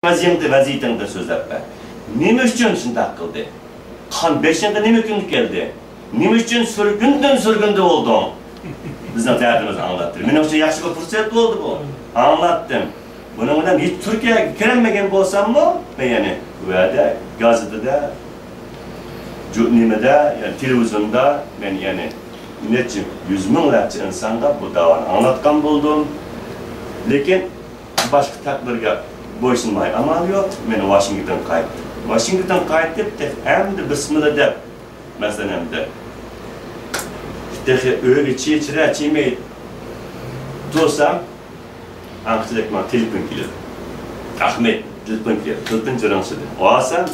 Vaziyetinde sözlep be. Nime üçün şundak kıldı? Kan 5 yılda nime gün geldi? Nime üçün sürgünde oldun? Bizden derdimizi anlattı. Benim için yaxşı bir fırsat oldu bu. Anlattım. Bunun hiç Türkiye'ye giremegen bolsam mı? Ben yani böyle gazetede, nimede, yani televizyonda ben yani netçim 100 binlerce insanda bu davanı anlatkan buldum. Lakin başka takdirge boysunmay amal yok. Ben Washington kayıttım. Washington kayıttıp da hem de bismillah de mesela de işte öyle çiğ çiğmeyi tutsam Ankara'daki telefon geliyor. Ahmet telefon geliyor. Telefon cırınsıdı. O asam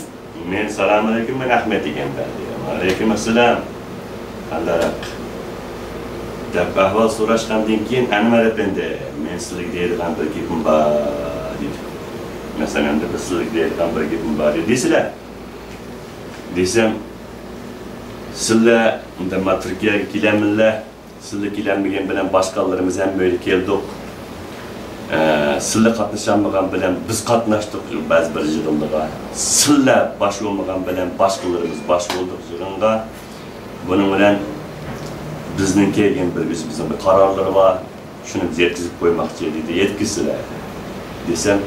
men selamünaleyküm ben Ahmet igen ben. Aleykümselam. Allarak. Da ahval soraşkandan keyin Anvar bende men sizga deydigan bir gapim bor dedi. Mesela de sizga deydigan bir gapim bor dedi. Desem sizlar unda Türkiye'ye kelamlar, sizlar kelammagan bilan boshqalarimiz ham böyle keldik. Sizlar qatnashmagan bilan biz qatnashdik ba'zi bir yig'inlarga. Sizlar bosh bo'lmagan bilan boshqalarimiz bosh bo'ldik yig'inga. Buning bilan bizning kelgan bizning bir qarorlar var. Shuni yetkazib qo'ymoqchi dedi. Yetkazinglar. Desam,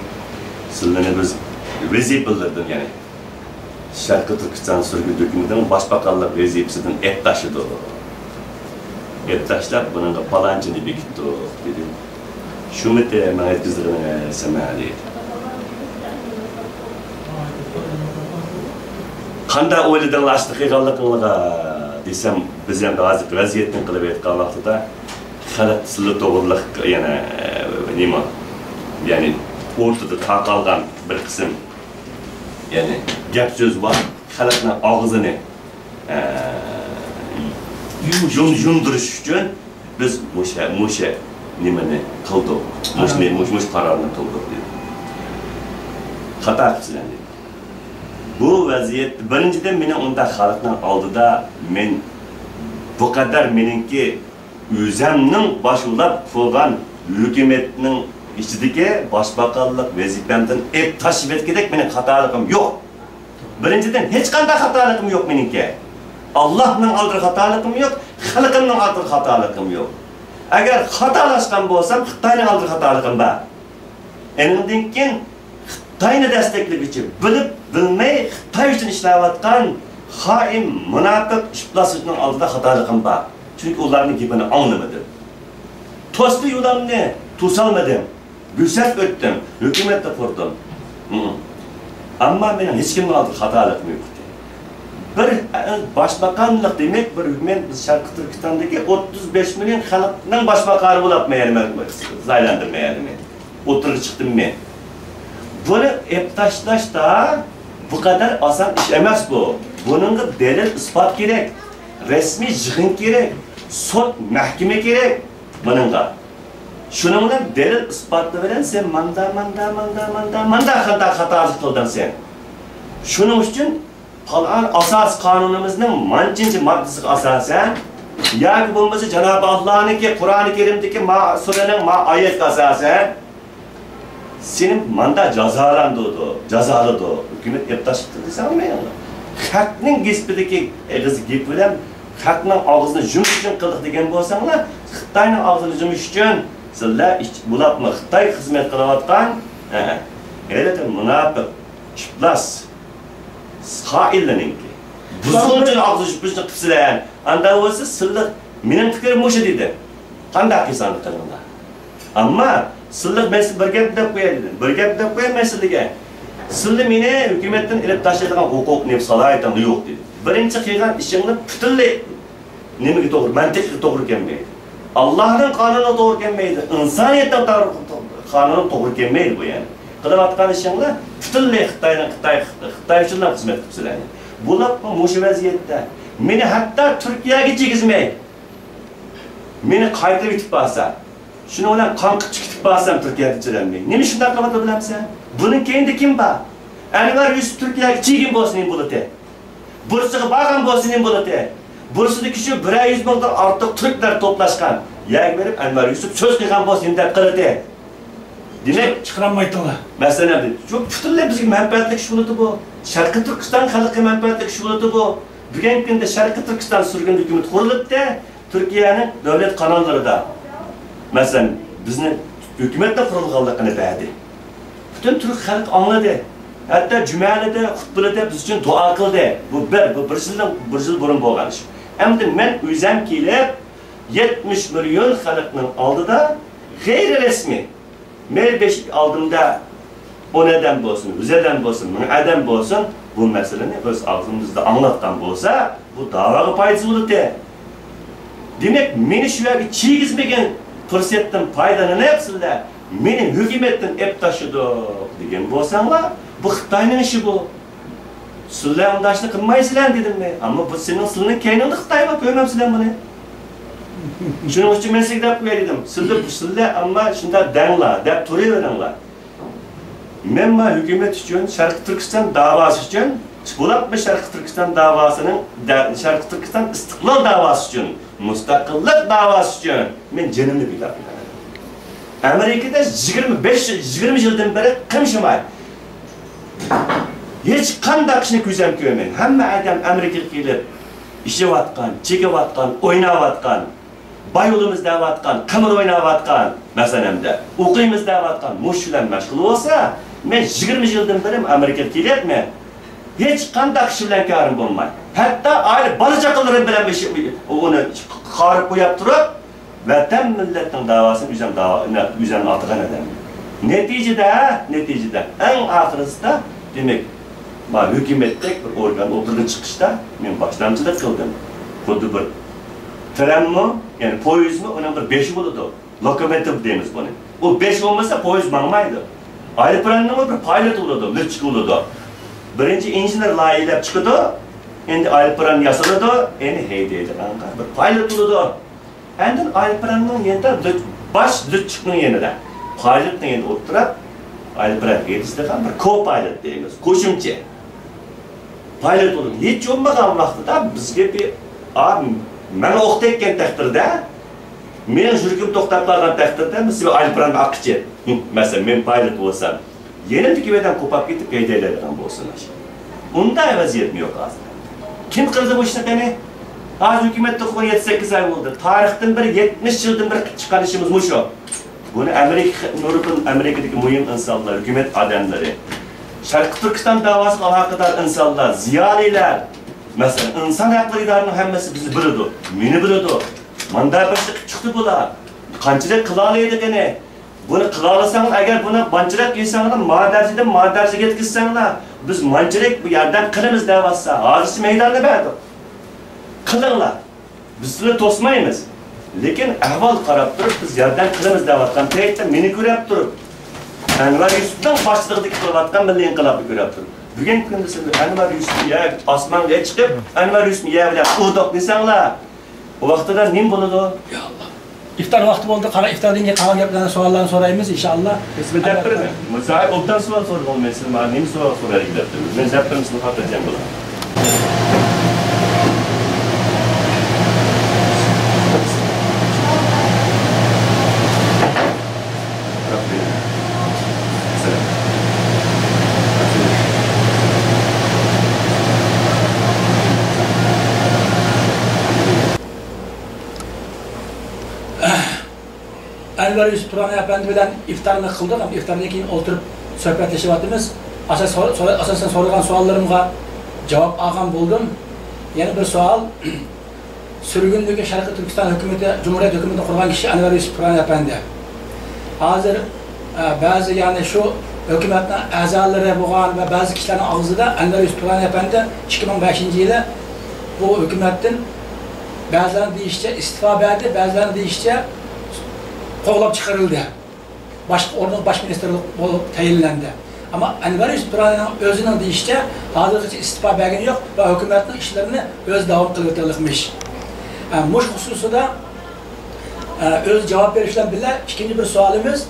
sizlarni biz vazifalardan yani Şarkı Türkistan sürgü dökümünden başbakanlık vazifesinden et taşıdı o. Et taşlar bunun da palancını bekitti o dedi. Şu müddet mağet kızlarına semali. Kanda oyladan laştık eğallıklığa desem biz hem de azıcık vaziyetten kılıp etken vaxtıda halat sılı doğruluk yani ortada takalgan bir kısım yani gap söz var, halatın ağzını yumdırış için biz muşa nimeni kıldık, muş kararını kıldık dedi. Hata kısılan dedi. Bu vaziyet, birinciden beni onda halatın aldıda men bu kadar meninki özemnin başılap koygan hükümetinin İçideki başbakanlık vazifemden hep taşıp etkedek benim hatalığım yok. Birinciden hiç kadar hatalığım yok benimki. Allah'ın aldığı hatalığım yok, halkımın aldığı hatalığım yok. Eğer hatalaşkan bolsam, Xitay'ın aldığı hatalığım var. Enindin ki, Xitay'ını desteklemek için, bilip bilmeyi Xitay için işlevatkan haim, münafık, işplasının aldığı hatalığım var. Çünkü onların gibini anlamadım. Toslu yularını tusalmadım. Gülsek öttüm, hükümette kurdum. Ama benim hiç kimin aldığı hatalık mevkti. Bir başbakanlık demek, bir hükümet Şarkı Türkistan'daki 35 milyon halkının başbakanı bulup zaylandırmayalım. Oturup çıktım ben. Bunu eptaşlaş da bu kadar asan iş emas bu. Bunun delil ispat gerek, resmi yığın gerek, sot mahkeme gerek bununla. Şunun bilan delil ispatlı veren sen manda hatalık kıldın sen. Şunun için falan asas kanunumuzun mancıncı maddesi asasen yani bulması Cenab-ı Allah'ın ki Kur'an-ı Kerim'deki surenin ayet asasen senin manda cezalıdı o. Hükümet yaptaşıktı desem mi yani? Hakkının gispideki gip bilen hakkının ağzını jümüş için kıldık degen bolsanlar Xitay'ın ağzını jümüş için sizler bulapma Xitay hizmet kılavatkan öyle de münafık, çıplas, hailleninki. Buzun için ağzı jümüşünü kıpsileyen anda olsa sizler benim fikrim boşu dedi. Kandak insanlık kanında. Ama sizler ben size bir gap de koyayım. Bir gap de koyayım ben sizlere. Sizler beni hükümetten ilip taşıyacağım hukuk ne salaydan yok dedi. Birinci kıyılan işini bütünle nemeki doğru, mantıklı doğru gelmeydi. Allah'ın kanunu doğru gelmeydi. İnsaniyetten kanunu doğru gelmeydi bu yani. Kılavatkan işini bütünle Xitay için hizmet kıpsilen. Bulap mı muşu vaziyette. Beni hatta Türkiye'ye çekizmeyi. Beni kayda bitip basa. Şunu olan kankı çıkıp basam Türkiye'ye çekilenmeyi. Nemi şundan kapatıp bilen sen? Bunun kendi kim var? Anılar yüz Türkiye'ye çekin bolsun bulatı. Bursu'ya bağın bolsun bulatı. Bursu'da kişi 100 binden artık Türkler toplaşkan. Yani verip Enver Yusuf söz kıygan bolsun imdat kılıdı. Demek çıkaranmaydılar. mesela çok bütünle bizge menfaatlik şuludu bu. Şarkı Türkistan halkı menfaatlik şuludu bu. Bugün günde Şarkı Türkistan sürgün hükümet kurulup da Türkiye'nin devlet kanalları da mesela bizning hükümetle kurulganligini bildi. Bütün Türk halkı anladı. Hatta cümlede, hutbelerde biz için dua kıldı. Bu bir yıl burun bo'lgan ish. Endi men o'zim kelib 70 milyon xalqning oldida g'ayri resmi men beşik aldığımda o neden olsun, üzerden olsun, adam olsun bu meseleni öz ağzımızda anlattan olsa bu davaga faydası olur de. Demek meni şu yerge çiğizmegen fırsattan faydalanı ne yapsın da menin hükümetten ep taşıdı degen bolsaňlar bu Xitayning işi bu. Sizler ondaşını kılmayısılar dedim mi? Ama bu senin sılının keynini Xitay bak görmemsiler bunu. Şunun için ben size dep verdim. Sizler ama şunda denla, dep duruyorlar. Memma hükümet için Şarkı Türkistan davası için Bulatma Şarkı Türkistan davasının Şarkı Türkistan istiklal davası için müstakillik davası için men canımı bilap. Amerika'da 20 yıldan beri kim şumay? Hiç kandak işini küzem köymen. Hamma adam Amerika'ya gelip işlevatkan, çekevatkan, oynavatkan, bayolumuz davatkan, kamır oynavatkan meselemde, okuyumuz davatkan, muşulan meşgul olsa men 20 yıldan beri Amerika'ya gelip mi? Hiç kandak işi bilen karım bulmay. Hatta ayrı balıcakların bilen bir şey, onu karıp koyup durup vatan milletin davasını üzerine atıgan adam. Neticede en ahırızda demek hükümettek bir organ oturduğu çıkışta ben başlamcılık kıldım. Kudu bir tren mi, yani poyuz mu, onun bir 5 buludu. Lokomotiv deyimiz bunu. O 5 olmasa poyuz manmaydı. Aeroplanın bir pilot oludu, lütçük oludu. Birinci injiner layihilep çıkıdı, endi aeroplan yasalıdı, endi heydeydi kanka. Bir pilot oludu. Endi aeroplanın yanında baş lütçükünün yanında. Pilot'ın yanında oturup, aeroplan heydizde kan bir co-pilot deyimiz, koşumçı. Pilot olun. Hiç olmadan vaxtıda bizge bir abi men oqtayotgan taqdirda men yuragim to'xtab qolgan taqdirda biz aeroplan aqchi. Masalan men pilot bo'lsam, yana tikuvadan qo'pab ketib haydaydigan bo'lsin. Unday vaziyat yo'q hozir. Kim qildi bu ishni qani? Hozir hukumatda qilgan 7-8 oy bo'ldi. Tarixdan bir 70 yildan bir chiqarishimiz mushu. Buni Amerikadagi muhim insonlar, hukumat odamlari Şarkı Türkistan davası alakadar insanlar, ziyaliler, mesela insan hakları idarının hemmesi bizi biliyordu, meni biliyordu. Mandar başlık çıktı bular. Kançılık kılalıydı gene. Bunu kılalasanız, eğer bunu mancılık insanlar, maderciden yetkizsenler, biz mancılık bu yerden kılımız davası, ağzısı meydanı verdik. Kılınlar. Biz sizi tosmayız. Lekin ahval qarab turib, biz yerden kılımız davasından teyitde meni görüp durup, Enver Yusuf'dan başlıqdaki kılvatkan milli inqilabı görüp durur. Bugün gündüzünde Enver Yusuf ya asmanga çıkıp Enver Yusuf ya bilen uğduk desenler. O vaxtıda nim buludu? Ya Allah. İftar vakti oldu. İftardan keyin kalan gaplarni so'allarni so'raymiz inşallah. Biz dep birmi? Mesela obdan sual sorgan men sizga nim sual so'rar edim. Men dep birimizni xotirjam bo'laman. Enver Yusuf Turan Efendi bilen iftarını kıldık ama iftardan keyin oturup söhbetleşivatimiz. Asasen sorulan suallarımga cevap algan buldum. Yeni bir sual. Sürgündeki Şarkı Türkistan hükümeti, Cumhuriyet hükümeti kurgan kişi Enver Yusuf Turan Efendi. Hazır bazı yani şu hükümetin azaları boğan ve bazı kişilerin ağzında Enver Yusuf Turan Efendi 2005 yılı bu hükümetin bazılarını değişçe istifa verdi, bazılarını değişçe kovulap çıkarıldı. Oradan baş ministerlik olup tayinlendi. Ama Enver Yusuf Turan'ın özünün değişçe hazırlıkçı istifa belgeni yok ve hükümetin işlerini öz devam kılıtırlıkmış. Yani muş hususu da öz cevap verişten bile ikinci bir sualimiz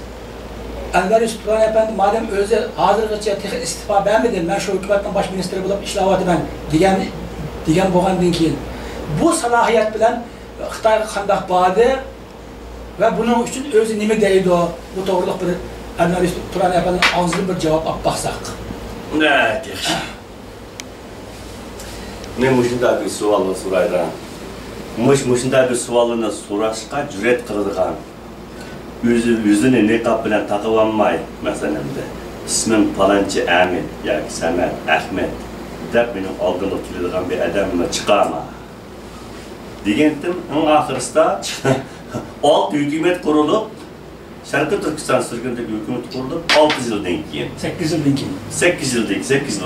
Enver Yusuf Turan Efendi madem özü hazırlıkçı istifa vermedi, ben şu hükümetin baş ministeri bulup işlavatı ben diyen boğandın ki bu salahiyet bilen Xitay kandak bağdı ve bunun için özü nimi deydi o, bu doğruluk bir Anvar Turan Efendi'nin ağzını bir cevap ap baksak. Ne yaxshi. Men mushunday bir savolni so'rayman. Mushunday bir savolni so'rashga jur'at qiladigan. Yüzünü niqab bilan taqib olmay, masalan, ismim falonchi Ahmet yoki Samat, Ahmet deb mening oldimga keladigan bir odamni chiqarma. Degandim, eng oxirisida alt hukumat qurilib, Sharqiy Turkiston surgundagi hukumat qurilib 6 yildan keyin. 8 yildan keyin. 8 yil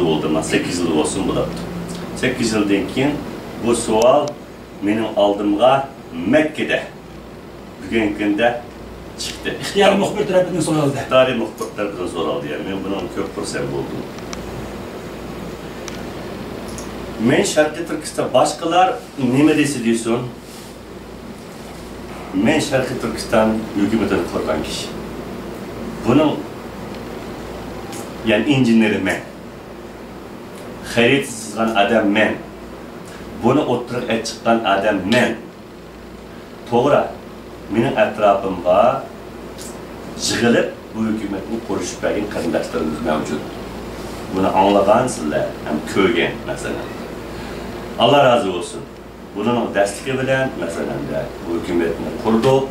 bo'ldi, 8 yil bo'lsin bo'ladi. 8 yildan keyin bu savol mening oldimga Makkada bugungi kunda chiqdi. İhtiyar muxbir tarafidan so'raldi. Tarih muxbir tarafidan so'raldi. Yani men buni ko'p xursand bo'ldim. Men Sharqiy Turkiston boshqalar nima desa desin? Men Sharqiy Turkiston hukumatini qurgan kishi. Buning yani injeneri men. Xarid chizgan adam men. Buni o'ttirib chiqqan adam men. To'g'ri. Mening atrofimga yig'ilib bu hukumatni qurishib bergan qarindoshlarimiz mavjud. Buni anglagansizlar, ham ko'rgan masalan. Allah razı olsun. Bunun dəstəki bilan masalan bu hukumatni qurdik.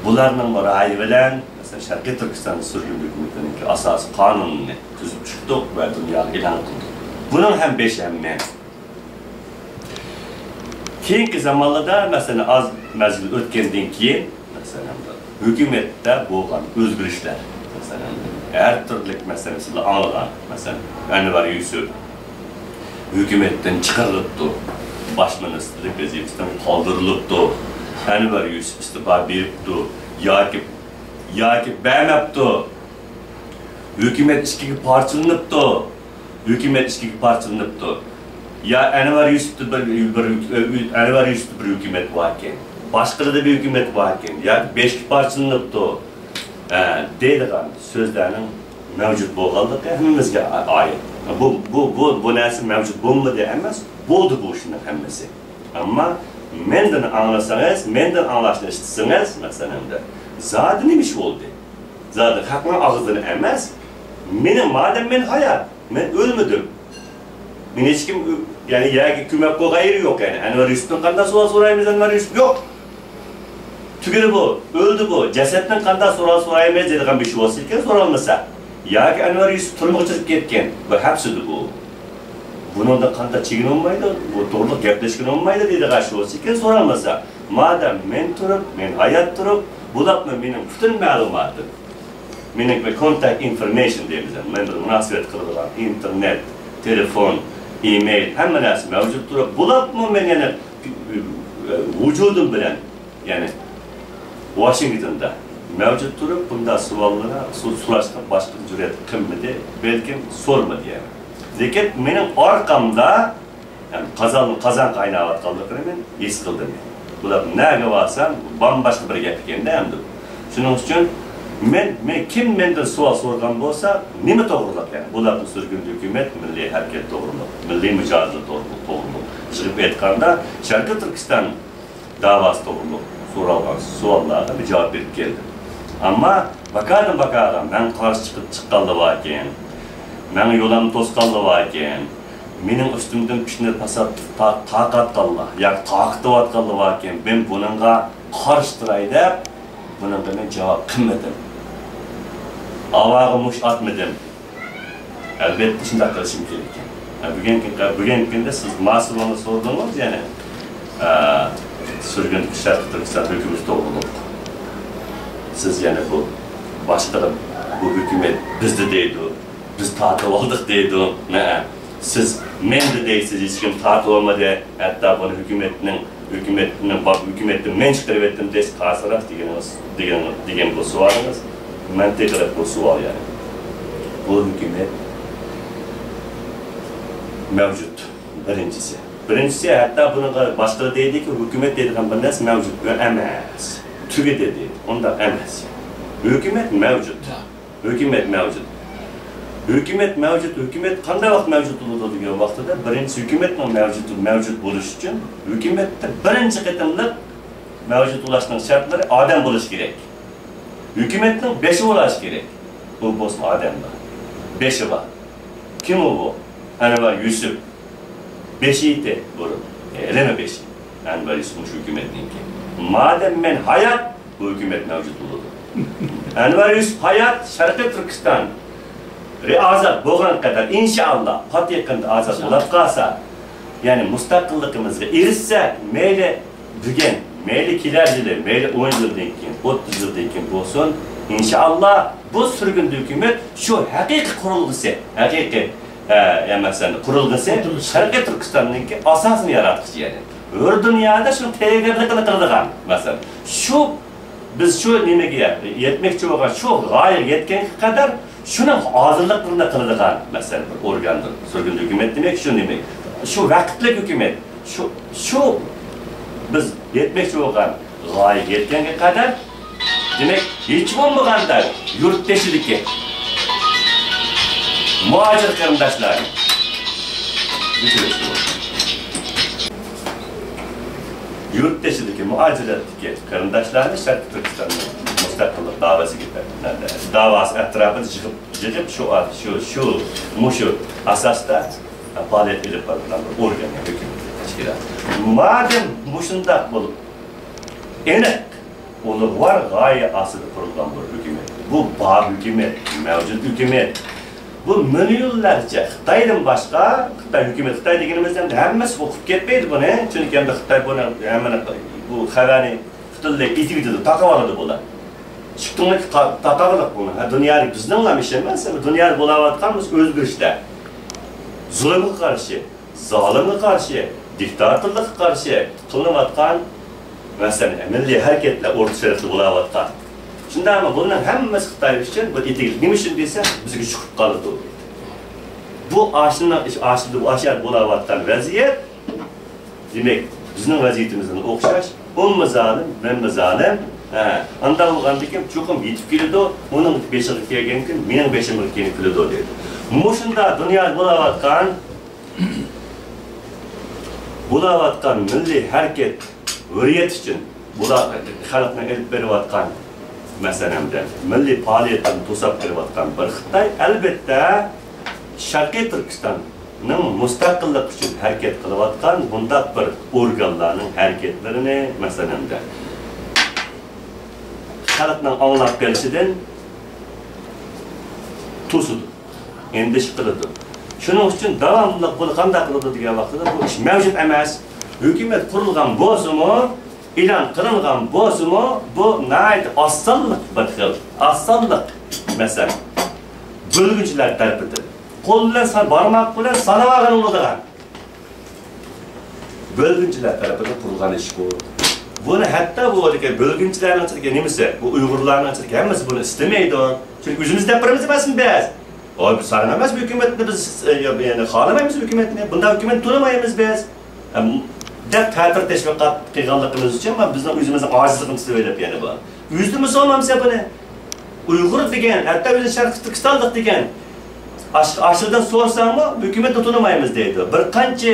Bularning ra'yi bilan masalan Sharqiy Turkiston sürgün hukumatining asosiy qonunini tuzib chiqdik va dunyoga e'lon qildik. Bunun ham 5 ham men. Keyingi zamonlarda masalan az mazgil o'tgandan keyin masalan hukumatda bo'lgan o'zgarishlar masalan har turli masalasini anglagan masalan Anvar Yusuf hukumatdan chiqarilibdi, bosh ministerlik vazifasidan qoldirilibdi, Anvar Yusuf istifa beribdi yoki bermabdi, hukumat ikkiga parchalanibdi, ya Anvar Yusuf'ta bir hükümet varken, başka da bir hükümet varken, ya 5 parçalanıptı deydigan sözlerinin mevcut bo'lganligi hammamizga ait. Bu narsa mevcut bo'lmadi emas, bo'ldi bu ishning hammasi. Ammo mendan anglasangiz, mendan anglashni istsangiz, masalan, zodi nima ish bo'ldi? Zodi haqning og'zidan emas, madem men hayot, men o'lmadim. Men hech kim yani yagi ko'makqa g'ayri yo'q yani. Anvar Yusufdan qanday savol so'raymiz? Anvar Yusuf yo'q. Tugadi bu, o'ldi bu. Jasaddan qanday savol so'raymiz degan bir ish bo'lsa ekan, so'ralmasa. Yagi Anvar Yusuf turmuqqa chiqib ketgan va hapsidi bu. Buningda qanday chegin olmaydi, bu to'g'ri gaplashgan olmaydi degan ish bo'lsa ekan, so'ralmasa. Madam men turib, men hayot turib, bularni mening butun ma'lumotim. Mening contact information deymiz. Men bir munosabat qiladigan internet, telefon, e-mail, hamma narsa mavjud turib, bularni men yana vujudim bilan, yani Washingtonda mavjud turib, bunda savollarga so'rashga boshqa jur'at qilmadi, balkim so'rmadi yani. Lekin mening orqamda, yani qozon qaynayotganligini men his qildim. Bular nega borsam, boshqa bir gap ekanda endi. Shuning uchun men kim mendan savol so'ragan bo'lsa, nima to'g'riliq yani? Bularning sürgün hukumat, milliy harakat to'g'riliq, milliy mijozlik to'g'riliq. Chiqib aytganda, Sharqiy Turkiston da'vosi to'g'riliq so'ralgan savollarga javob berib keldim. Ammo bakadim, men qarshi chiqqanlar bor ekan, men yo'limni to'sqanlar bor ekan, mening ustimdan kuchni taqatganlar, yoki taqatayotganlar bor ekan, men buningga qarshi turay deb buningga men javob qilmadim. Avağım muş atmadım. Elbette şimdi arkadaşım gerekir. Bugün günde siz masumunu sordunuz yani sürgün Sharqiy Turkiston hükümeti doğruluk. Siz yani bu başka bu hükümet bizde deydi, biz tatıl olduk deydi. Siz men de deysiz, hiç kim tatıl olmadı. Hatta bunu hükümetin men çıkarıp ettim deyiz karşılarak degen bu sualınız. Ben tekrar bu sual yani. Bu hükümet mevcut. Birincisi hatta bunu başka deydi ki hükümet dediğim bir nas mevcut emas. Tüge dedi. Onda emas. Hükümet mevcut. Hükümet qanday vaqt mevcut bo'ladi degan vaqtida birinchi hükümetning mevcut bo'lishi uchun hükümetda birinchi qatimliq mevcut bo'lishning shartlari odam bo'lishi kerak. Hükümetin 5'i bo'lishi kerak. Bu bosma adam var. 5'i var. Kim o bu? Anvar Yusuf. 5'iydi burun. Eleme 5'i. Anvar Yusuf şu hükümetninki. Madem men hayat, bu hükümet mevcut oldu. Anvar Yusuf hayat, Şarkı Türkistan. Azat boğan kadar inşallah pat yakında azat olap kalsa, yani müstakillikimizge erişsek, meyli dügen, meyli kilercili, meyli 10 yıldan keyin, 30 yıldan keyin bolsun, inşallah bu sürgün hükümet şu hakiki kurulgusu, hakiki kurulgusu, Şarkı Türkistan'ınki asasını yaratmış yani. Ör dünyada şu tegerlikini kıldıgan, mesela. Biz şu nimege yetmekçi olan şu gaye yetken kadar şunun hazırlıklarında kıldıgan, mesela bir organdır. Sürgün hükümet demek şu demek. Şu vakitli hükümet, şu biz yetmekçi olan gaye yetken kadar demek hiç olmaganda yurtdeşilikke muhacir karındaşlar yurtdeşilikke muhaciretlikke karındaşlarını Şarkı Türkistan'ın müstakillik davası gibi davası etrafını çıkıp şu asasta faaliyet edip barılan bir organ hükümet teşkilat. Madem muşunda bulup enek olur var gaye asılı kurulan bir hükümet. Bu bağ hükümet, mevcut hükümet. Bu milyonlarca Xitay'dan başka, Xitay hükümet, Xitay degenimizden de hemmesi okup ketmeydi bunu. Çünkü hem de Xitay bunu hemen bu xabarni Xitay'da itividi takavalıdı bular. Çıktığında takavalık bunu. Dünyayı bizden olamış emas, dünyayı bulavatkanımız özgürüşler. Zulümü karşı, zalimi karşı, diktatörlük karşı kılınavatkan mesela milli hareketler orta şerefli bulavatkan. Şimdi ama bunların hemmesi Xitay için bu itigil. Nima için dese bizga çıkıp kaldı. Bu aşırı bulavatkan vaziyet demek bizning vaziyetimizden o'xshash. Umma zalim, men zalim. Anda bo'lgandikim cho'qim yetib keladi, uning 5-ga kelgan kun mening 5-imga kelib keladi dedi. Mushunda dunyo bulavatkan milli hareket hurriyet için xalqni elib berayotgan masalamda milliy faoliyatni to'sab berayotgan bir Xitoy albatta Sharqiy Turkistonning mustaqillik uchun harakat qilayotgan bundaq bir organlarning harakatlarini masalamda xalqning anglab kelishidan to'sidi, endish qiladi. Shuning uchun davomli buni qanday qiladi degan vaqtda bu ish mavjud emas. Hukumat qurilgan bo'lsa-mu, e'lon qilingan bo'lsa-mu, bu nayt asonlik bir xil, asonlik masala. Bo'lgunchilar tarafidan qo'l bilan barmoq bilan sanavagan bo'ladigan. Bo'lgunchilar tarafidan qurilgan ish bu. Buni hatto bu bo'lgunchilarning ichiga nimasi, bu Uyg'urlarning ichiga hammasi buni istamaydi. Chunki o'zimizda birimiz emasmiz biz. Oy bu saranamas hükümetini biz yani xalamaymiz hükümetini. Bunda hükümet to'lamaymiz biz. Dep ta'tir teşviqat qilganligimiz uchun bizning o'zimizning ojizligimizni o'ylab yana bu. O'zimiz olmamsa buni Uyg'ur degan, hatto o'zi Sharq Turkistonlik degan aşırıdan so'rasangmi hükümet to'lamaymiz deydi. Bir qancha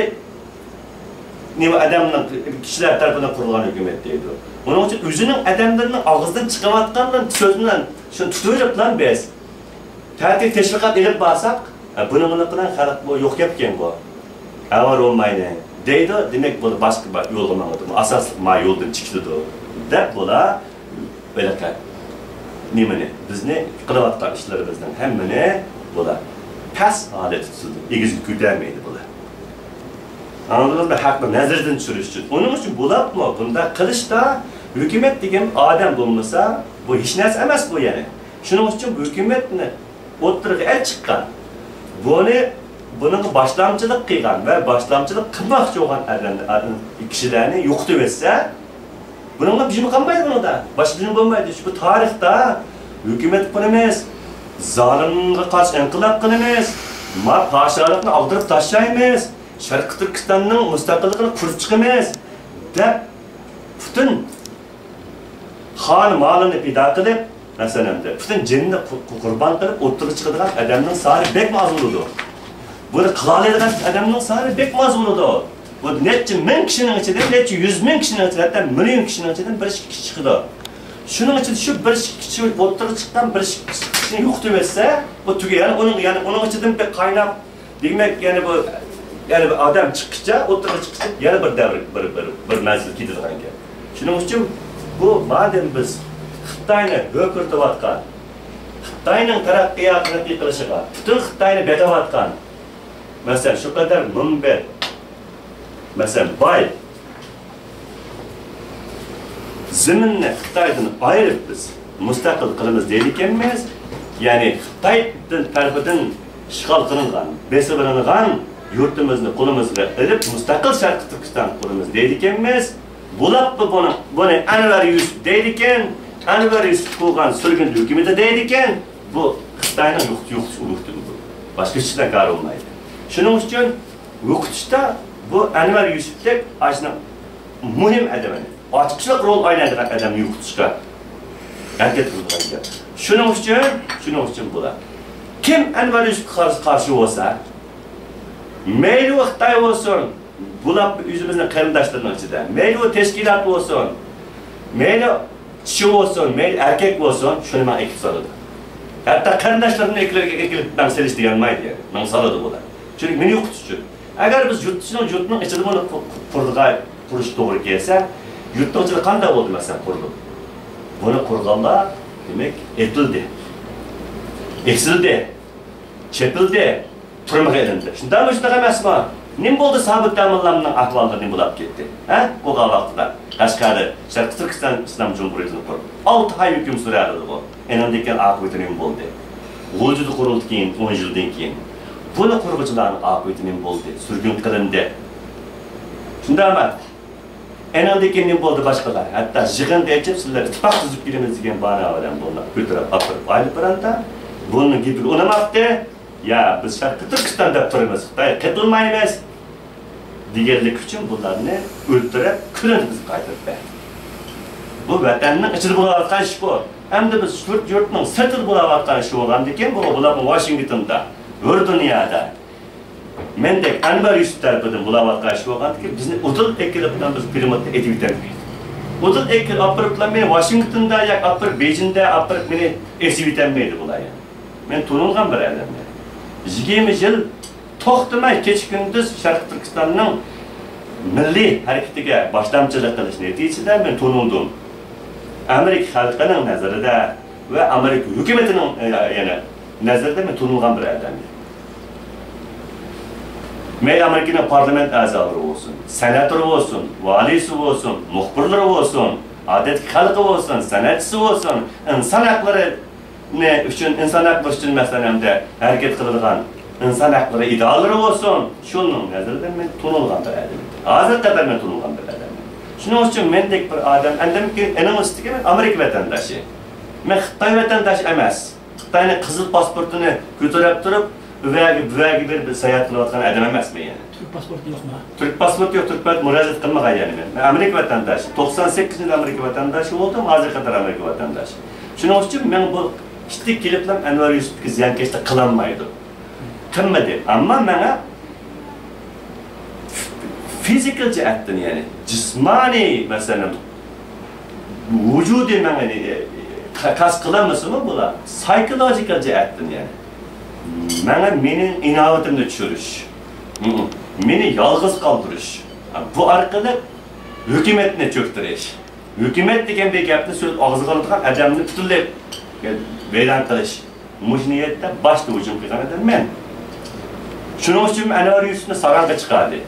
nima adamning kishilar tarafidan qurilgan hükümet deydi. Buning uchun o'zining adamlarning og'zidan chiqayotgan so'zini shuni tutib lan biz. Ta'til teşviqat elib borsak, buning bilan xalq bu yo'q gapken bu. Avar olmaydi deydi, demak bu boshqa bir yo'lga mangadi. Asosli ma yo'ldan chiqdi deb bo'la belaka. Nimani bizni qilayotgan ishlarimizdan hammani bo'la pas holat tutdi. Egizib ko'tarmaydi bo'la. Anladingizmi? Haqni nazardan tushirish uchun. Uning uchun bo'lapmi? Bunda qilishda hukumat degan odam bo'lmasa, bu hech narsa emas bu yana. Shuning uchun hukumatni o'ttirga el chiqqan. Buning boshlamchilik qilgan va boshlamchilik qilmoqchi bo'lgan kishilarni yo'qotib etsa, buningga bijim qolmaydi bunda. Boshqa bijim bo'lmaydi. Bu tarixda hukumat qilamiz, zolimga qarshi inqilob qilamiz, podshohlikni ag'dirib tashlaymiz, Sharq Turkistonning mustaqilligini qurib chiqamiz deb butun xon molini fido qilib masalan, butun jinni qurbon qilib o'ttirib chiqadigan odamning soni bek mazmunlidir. Buni qila oladigan odamning soni bek mazmunlidir. Bu necha ming kishining ichidan, necha 100 ming kishining ichidan, hatto million kishining ichidan bir kishi chiqadi. Şunun için şu bir kişi oturup çıkan bir kişinin yok demezse bu tügeyen onun içinden bir kaynak demek yani bu yani bir adam çıkışça oturup çıkışça yana bir devir bir mezgil gidiyorlar ki. Şunun için bu madem biz Xitoyni hökürtüvatkan, Xitoyning taraqqiyotini qilishiga, butun Xitoyni betavatkan. Masalan, şu kadar munbet. Masalan, bay zaminni Xitoydan ayirib biz mustaqil qilamiz deydiganmiz. Ya'ni Xitoy tarafidan ishg'ol qilingan, besilingan yurtimizni qo'limizga ilib mustaqil Sharq Turkiston quramiz deydiganmiz. Bulab buni Anvar Yusuf deydigan, Anvar Yusuf qilgan surgun hukumati deydigan, bu Xitoyning yo'q bu. Boshqa hech narsa qilolmaydi. Shuning uchun o'qitishda bu Anvar Yusufdek ashuna muhim adamni açıkçılık rol oynaydigan adamni yo'qotishga harakat qilgan. Shuning uchun bular. Kim Anvar Yusufga qarshi bo'lsa, mayli Xitoy bo'lsin, bular o'zimizning qarindoshlarning ichida, mayli tashkilot bo'lsin, mayli kishi bo'lsin, mayli erkak bo'lsin, shuni men ekib soladi. Hatto qarindoshlarni ekilib ben selishtirgan maydi yani. Men soladi bular. Chunki meni yo'qotish uchun. Agar biz yurtning ichida buni qurish to'g'ri kelsa, yurtning ichida qanday bo'ldi masalan qurilib? Buni qurganlar demak etildi. Eksildi. Chepildi. Turmaga ilindi. Shundami shunaqa emasmi? Nim bo'ldi Sabit Tamillamning ahvollari nim bo'lib ketdi? Ha? Qo'g'al vaqtida Qashqari Sharq Turkiston Islom Jumhuriyatini qurib 6 oy hukm suradi bu. Endi degan aqibati nim bo'ldi. Vujudi qurildi keyin 10 yildan keyin. Buni qurg'uvchilarning aqibati nim bo'ldi. Surgun qilindi. Shundami? Endi keyin nim bo'ldi boshqalar. Hatto yig'inga aytib sizlar ittifoq tuzib kelamiz degan bana bilan buni ko'tarib olib olib boranda buni gapini unamabdi. Ya biz Sharq Turkistonda turamiz, Xitoy ketilmaymiz deganlik uchun bularni o'ldirib, kulini biz qaytarib berdi. Bu vatanning ichida bo'layotgan ish bu. Endi biz yurtning sirtida bo'layotgan ish bo'lgandan keyin bular Washingtonda, dunyoda mendek Anvar Yusuf tarafidan bo'layotgan ish bo'lgandan keyin bizni o'til ekilib bilan biz primatni etib o'tmaydi. O'til ekil opiriblar meni Washingtonda yoki opirib Beijingda opirib meni esib o'tmaydi bular. Men tunilgan bir odamman. 20 yil to'xtamay kecha-kunduz Sharq Turkistonning milliy harakatiga boshlamchilik qilish natijasida men to'nildim. Amerika xalqining nazarida va Amerika hukumatining yana nazarida men to'nilgan bir odamman. Men Amerikaning parlament a'zolari bo'lsin, senatori bo'lsin, valisi bo'lsin, muxbirlari bo'lsin, odat xalqi bo'lsin, san'atchisi bo'lsin, inson haqlari uchun inson haqlari uchun masalamda harakat qiladigan inson haqlari ideallari bo'lsin, shuning nazarida men to'nilgan bir odam. Hozir qadar men to'nilgan bir odam. Shuning uchun mendek bir odam, endimki ening ustiga men Amerika vatandoshi. Men Xitoy vatandoshi emas. Xitoyning qizil pasportini ko'tarib turib, buvaga bir sayohat qilayotgan odam emasman yani. Türk pasporti yo'qmi? Türk pasporti yo'q, Türk pasporti murojaat qilmagan yani men. Men Amerika vatandoshi. 98 yil Amerika vatandoshi bo'ldim, hozir qadar Amerika vatandoshi. Shuning uchun men bu ishlik keliblam Anvar Yusufga ziyonkashlik qilolmaydi. Qilmadi, ammo menga fizikal jihatdan yani jismoniy masalan vujudi menga kas qilamizmi bular? Psikologik jihatdan yani. Mening inovatimni tushirish, meni yolg'iz qoldirish, bu orqali hukumatni cho'ktirish. Hukumat degan gapni so'z og'ziga oladigan odamni butunlay vayron qilish. Mushniyatda boshda hujum qilgan odam men. Shuning uchun Anvar Yusufni Saronga chiqardi.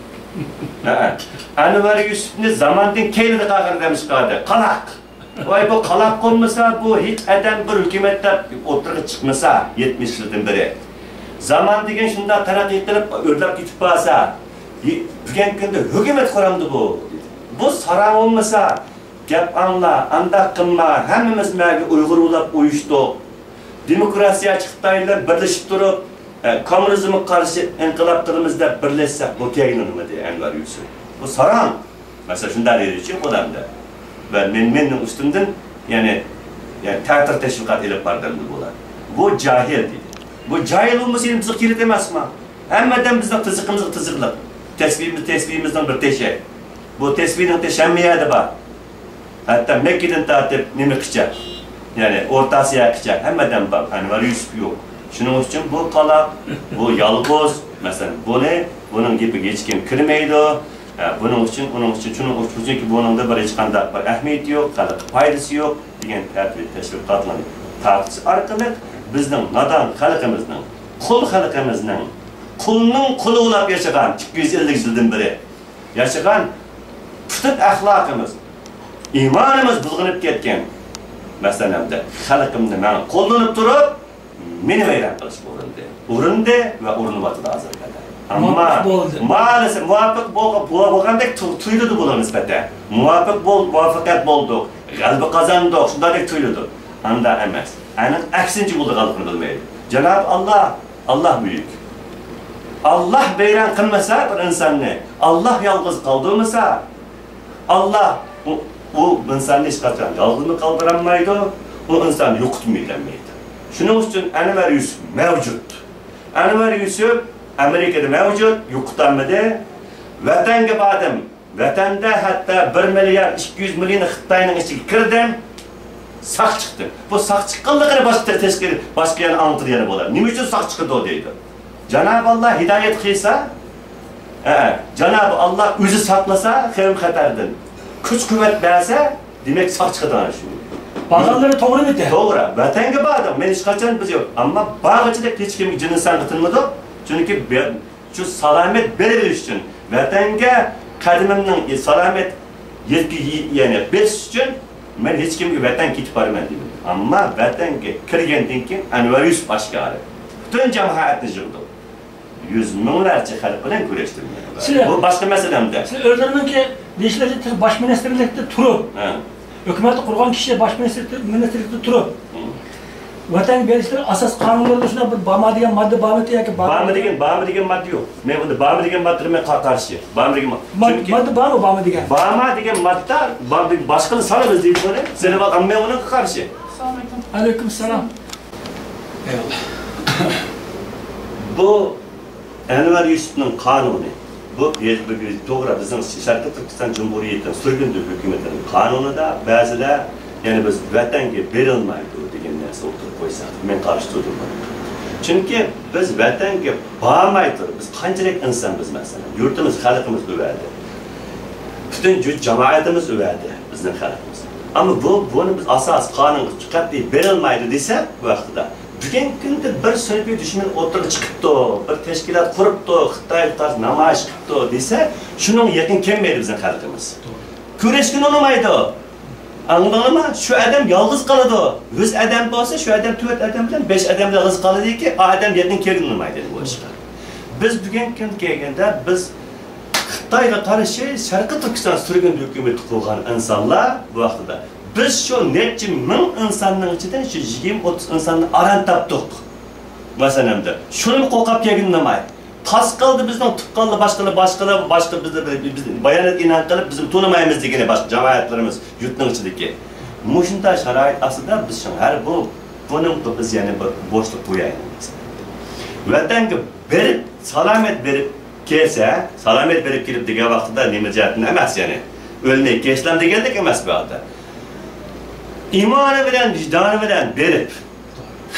Anvar Yusufni zamondan keyin qaqirdan chiqardi. Qalaq. Voy bu qalaq qolmasa, bu hech odam bir hukumatda o'tirib chiqmasa 70 yildan beri. Zaman degan shunda taraqqiy qilib o'rlab ketib qolsa, bugun kunda hukumat quramdi bu. Bu Saron olmasa, gap angla, anda qilma, hammamiz menga Uyg'ur bo'lib uyushdik. Demokrasiya Xitoylar birlashib turib, kommunizmga qarshi inqilob qilimizda birlashsak, bu keyin nima deydi Anvar Yusuf. Bu Saron. Masalan, shunday deydi-chi qo'lamda. Va menning ustimdan, ya'ni ta'tir tashviqot ilib bordim bular. Bu jahil deydi. Bu cahil olması için bizi kilit emasmi? Hammadan bizning tiziqimizga tiziqliq. Tesbihimizdan bir teşe. Bu tesbihning teshamiyadi bor. Hatta Mekke'den tartib nima qilacak? Yani O'rta Osiyoga qilacak. Hammadan bor. Anvar Yusuf yo'q. Shuning uchun bu qaloq, bu yolg'iz, masalan, buning gapiga hech kim kirmaydi. Buning uchun, chunki buningda bir hech qanday bir ahamiyati yo'q, qanaqa foydasi yo'q degan tartib tashviqotlarni tartish orqali bizning nodon xalqimizning, qul xalqimizning, qulning quli bo'lib yashagan 250 yildan beri yashagan butun axloqimiz, iymonimiz bulg'anib ketgan masalamda xalqimni men qo'llanib turib, meni vayron qilish o'rindi va o'rninyapti hozirda. Amma maalesef muvaffaq bo'lgandek tuyuladi bular nisbatan. Muvaffaqiyat bo'ldik, g'alaba qozondik, shunday tuyuladi. Anda emas. Aynan aksincha bo'ldi g'alabani bilmaydi. Janob Allah buyuk. Allah vayron qilmasa bir insonni, Allah yolg'iz qoldirmasa, Allah u insonni hech qachon yolg'izmi qoldirolmaydi, u insonni yo'qotmaydi. Shuning uchun Anvar Yusuf mavjud. Anvar Yusuf Amerika'da mevcut, yo'qotmadi. Vatanga bordim. Vatanda hatta 1 milyar 200 milyon Xitoyning ichiga kirdim. Saq chiqdim. Bu saq chiqqanligini boshqa yana anqirgani bo'ladi. Nima uchun saq chiqdi deydi. Janob Alloh hidoyat qilsa, Janob Alloh o'zi saqlasa, xavf xatardan kuch-quvvat bersa, demak saq chiqadi ana shu. Bazarları to'g'ri mı? To'g'ri. Vatanga bordim. Men hech qachon biz yo'q. Ammo bag'ichida hech kimga jinnisan qitilmadi. Çünkü şu salamet belirli için vatanga qadimimning salamet yani berish uchun men hech kimga vatan ketib borman dedim. Ammo vatanga kirgandan keyin Anvar Yusuf boshqari butun jamoatni yig'di. 100 minglarcha xalq bilan kurashdim. Bu boshqa masalamda. Siz o'zlariningki deyishlarcha bosh ministerlikda turib, hukumatni qurgan kishi bosh ministerlikda turib, vatan berishlar asas qonunlarda shuna bir BAMA degan modda bormi yoki BAMA degan modda yo'q. Men bunda BAMA degan moddaga men qarshi. BAMA degan modda bormi BAMA degan? BAMA degan modda boshqani sanamiz deydi buni. Sen bak men uni qarshi. Assalomu alaykum. Alaykum assalom. Eyvallah. Bu Anvar Yusufning qonuni. Bu to'g'ri bizning Sharqiy Turkiston Cumhuriyetining surgunlik hukumatining qonunida ba'zilar yani biz vatanga berilmaydi degan narsa o'tirib qo'ysak, men qarshi turdim. Chunki biz vatanga bormay turib, biz qanchalik insonmiz masalan, yurtimiz, xalqimiz o'ladi. Butun jamoatimiz o'ladi, bizning xalqimiz. Ammo buni biz asos qonun qat'iy berilmaydi desa, vaqtida bugungi kunda bir sun'iy dushman o'tirib chiqibdi, bir tashkilot quribdi, Xitoyga qarshi namoyish qilibdi desa, shuning yaqin kelmaydi bizning xalqimiz. Kurashgan olmaydi. Anladınmı? Şu adam yalnız qoladi. 100 adam bo'lsa, shu adam 4 adam bilan 5 adam yalnız qoladiki, adam yaqin kelmaydi bu ishga. Biz bugungi kun kelganda biz Xitoyga qarshi Sharqiy Turkiston surgun hukumati qurgan insonlar bu vaqtida biz shu necha ming insonning ichidan shu 20-30 insonni aran topdik. Masalamda shuni qo'qab kelgan nima? Tas qildi bizning tuqqanlar boshqa biz bayonot e'lon qilib biz to'lamaymiz degan boshqa jamoatlarimiz yurtning ichidagi. Mushunda sharoit aslida biz har buning biz yana bir bo'shliq qo'yaymiz. Vatanga berib salomat berib kelsa, salomat berib kelib degan vaqtida nima jihatni emas yani. O'lmay keslam degandik emas bu yerda. Iymoni bilan, vijdoni bilan berib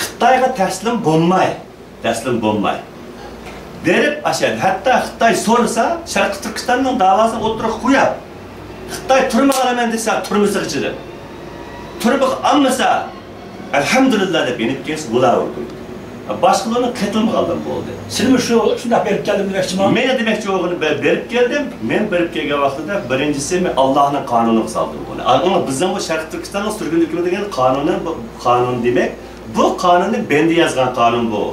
Xitoyga taslim bo'lmay berib aşağı hatta Xitoy so'rasa Sharqiy Turkistonning davosini o'tirib qo'yib Xitoy turma qalaman desa turmasa ichida turib olmasa alhamdulillah deb yenib kelsa bo'laverdi. Boshqalarni qitilmagandan bo'ldi. Sizmi shunday berib keldim demoqchiman? Men demoqchi o'g'lim berib keldim. Men berib kelgan vaqtida birinchisi men Allohning qonunini soldim buni. Ammo bizning bu Sharqiy Turkistonning surgun hukumati degan qonun demak bu qonunni bendi yozgan qonun bu.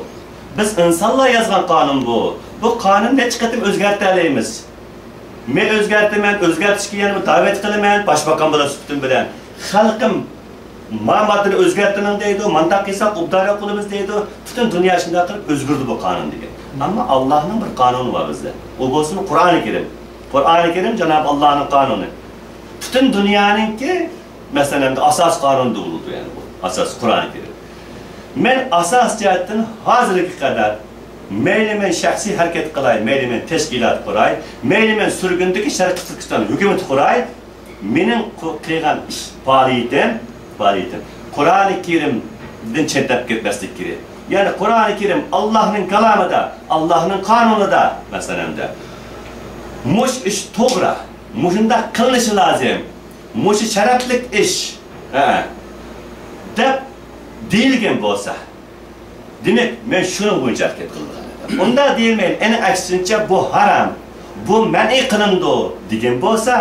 Biz insonlar yozgan qonun bu. Bu qonunni hech qachon o'zgartirmaymiz. Men o'zgartishga yana da'vat qilaman, boshbaqon bilan suhbatim bilan. Xalqim Muhammadni o'zgartiring deydi, mantaqisa qubdara qilamiz deydi. Butun dunyo shunday qilib o'zgardi bu qonun degan. Ammo Allohning bir qonuni bor bizda. U bo'lsin Qur'oni Karim. Qur'oni Karim Janob Allohning qonuni. Butun dunyoninki masalan asos qonuni bo'ldi yani bu. Asos Qur'oni Karim. Men asos jihatdan hozirga qadar mayli men shaxsiy harakat qilay, mayli men tashkilot quray, mayli men surgundagi Sharqiy Turkiston hukumat quray, mening qilgan ish faoliyatim Qur'oni Kerimdan chetib ketmaslik kerak. Ya'ni Qur'oni Kerim Allohning kalamida, Allohning qonunida, masalanda. Mush ish to'g'ri, mushunda qilinishi lozim. Mush sharafli ish. Deb deyilgan bo'lsa, demak men shuni bo'yicha harakat qildim. Unda deyilmaydi, eni aksincha bu haram, bu ma'ni qilindi degan bo'lsa,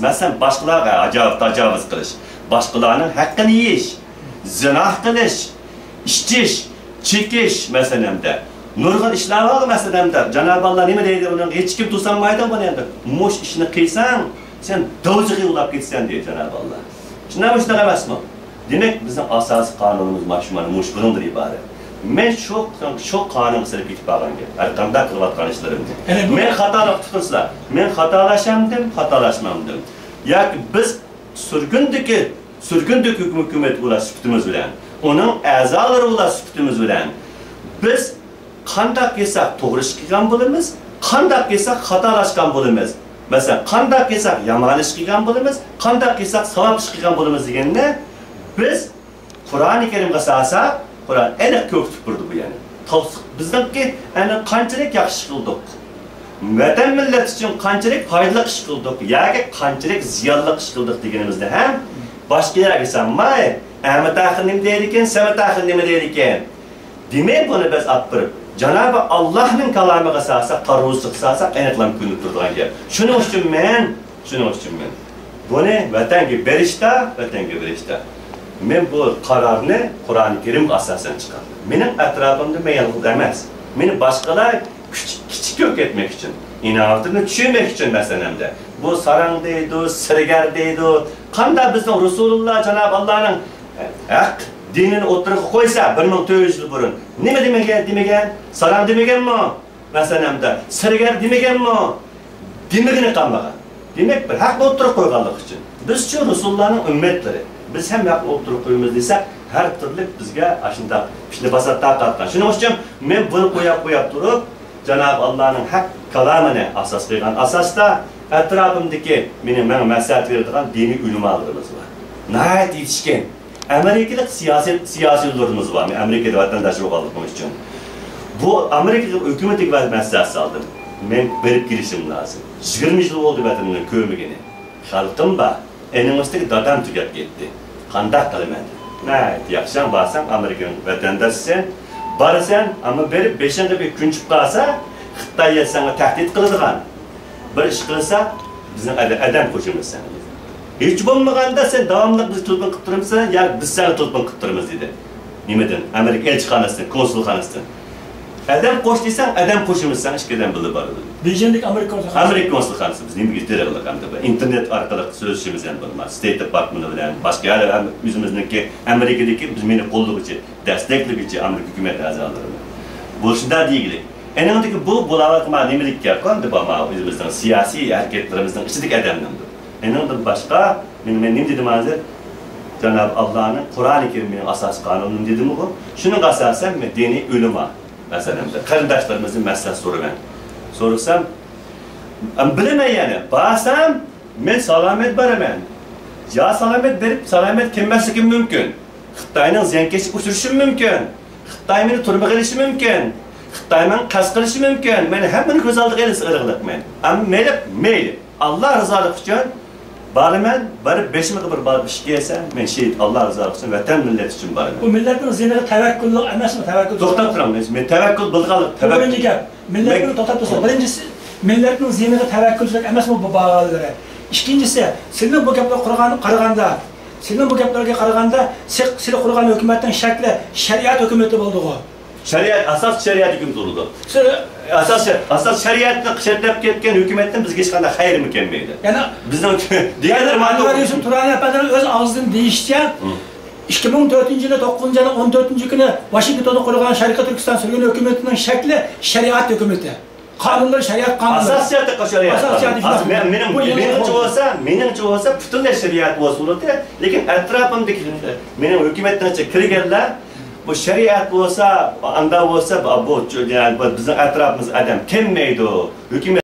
masalan boshqalarga tajovuz qilish, boshqalarning haqqini yeyish, zina qilish, ichish, chekish masalanda. Nurg'un ishlar bor masalanda. Janob Alloh nima deydi, uni hech kim to'sanmaydi buni endi. Mush ishni qilsang, sen do'zaxga ulab ketsan deydi Janob Alloh. Shunday shunaqa emasmi? Demak, bizning asosiy qonunimiz mana mush bundan iborat. Men shu qonun silib ketib qolganga, har qanday qilayotgan ishlarimda. Men xatolik tutilsa, men xatolashmadim. Yoki biz surgundagi hukumat ular suhbatimiz bilan, uning a'zolari ular suhbatimiz bilan biz qanday qilsak to'g'ri ish qilgan bo'lamiz, qanday qilsak xatolashgan bo'lamiz. Masalan, qanday qilsak yomon ish qilgan bo'lamiz, qanday qilsak savob ish qilgan bo'lamiz deganda biz Qur'oni Karimga asosan Qur'on aniq ko'rsatib turdi bu yani. Bizningki ana qanchalik yaxshi qildik. Vatan millat uchun qanchalik foydali ish qildik, yoki qanchalik ziyonli ish qildik deganimizda ham boshqalarga sanmay, amataxir nima deydi ekan, samataxir nima deydi ekan. Demak, buni biz olib Janob Allohning kalomiga asosan, qarorsiz asosan aniqlanib ko'rinib turgan gap. Shuning uchun men buni vatanga berishda men bu qarorni Qur'oni Karimga asosan chiqardim. Mening atrofimda mayalg'id emas. Meni boshqalar kichik ko'rketmek uchun, inoatini tushunmak uchun masalamda. Bu sarang deydi, sirgar deydi. Qanday bizning Rasululloh Janob Allohning haq dinini o'tirib qo'ysa 1400 yil burun nima demagan? Sarang demaganmi? Masalamda sirgar demaganmi? Demagini qolmagan. Demak, bir haq o'tirib qo'yganlik uchun. Biz-chi Rasulullohning ummatlari biz ham haq o'tirib qo'yamiz desak, har turli bizga ashunda ishni basatda qatqan. Shuning uchun men buni qo'yib turib, Janob Allohning haq kalamini asos qilgan asosda atrofimdagi menga maslahat beradigan diniy ulamolarimiz bor. Nəhayət yetişkin Amerikalik siyasilerimiz var. Amerika'da vatandaş olmadığım için. Bu Amerika hükümeti var maslahat saldım. Men verip girişim lazım. 20 yıl oldu vatanın kömegini. Halkım var. Elimizde dadam tüket gitti. Kandak kalamen. Nəhayət yaxşan varsan Amerika'nın vatandaşısın. Barısan ama verip 5'inde bir gün çıkıp kalsa Xitay'a sana tehdit kılıdığan. Bir iş kılsa bizim adam koşumuz sana. Hiç bulmaganda sen devamlı bizi tutman kıptırmışsın ya biz seni tutman kıptırmız dedi. Nimeden? Amerika elçihanasından, konsulxanasından. Adam koştuysan adam koşumuz sana işkeden bildi barıdı. Beijing'deki Amerika konsulxanası biz nime giderek alakanda. İnternet arkalık sözleşimizden bulmaz. State Department'ı bilen başka yerler yüzümüzdeki Amerika'daki biz meni kolluğucu, destekleyici Amerika hükümet azalarını. Bu şunda değil. Enindeki bu bulavakma nimelik yapan da bana yüzümüzden siyasi hareketlerimizden içindeki adamlardır. Eninde başka benim ne dedim hazır? Cenab-ı Allah'ın Kur'an-ı Kerim'in asas kanunun dedim bu. Şunun asasen dini ulema mesela kardeşlerimizin mesele sorursam bilemeyene basam men salamet baraman. Ya salamet verip salamet kim mümkün. Xitayning ziyankeşlik uçuruşu mümkün. Xitay meni turma qilishi mümkün. Xitay meni qas qilishi mümkün. Men hammani ko'z oldiga ilib irg'iliq men. Amma mayli. Allah rızalıq için barmen barıp 5 ming bir barıp iş gelsen men şehit Allah rızalıq için vatan millet için barmen. Bu milletin zihniga tevekküllük emas mı tevekkül? To'xtab turam men tevekkül bilgalık. Birinci gap. Milletin to'xtab tursa. Birincisi milletin zihniga tevekküllik emas mı bu bağlıları? İkincisi senin bu gaplarga qaraganda siz qurgan hukumatning shakli shariat hukumati bo'ldi-ku. Şeriat, asas şeriat hüküm duruldu. Asas şeriatni qishatlab ketgan hukumatdan bizga hech qanday xayr kelmaydi. Yani bizning deganlar Anvar Yusuf Turani apadan o'z og'zidan deyishcha 2004-yili 9-yili 14-kuni Washingtonda qurgan Sharqiy Turkiston surgun hukumatining shakli shariat hukumati. Qonunlar shariat qonuni. Asosiyatda shariat. Meningcha bo'lsa butunlay shariat bo'lsa, lekin atrofimdagi mening hukumatdan kirganlar bu şeriat olsa, anda olsa, bu bizning atrofimiz adam kelmaydi. Hükümet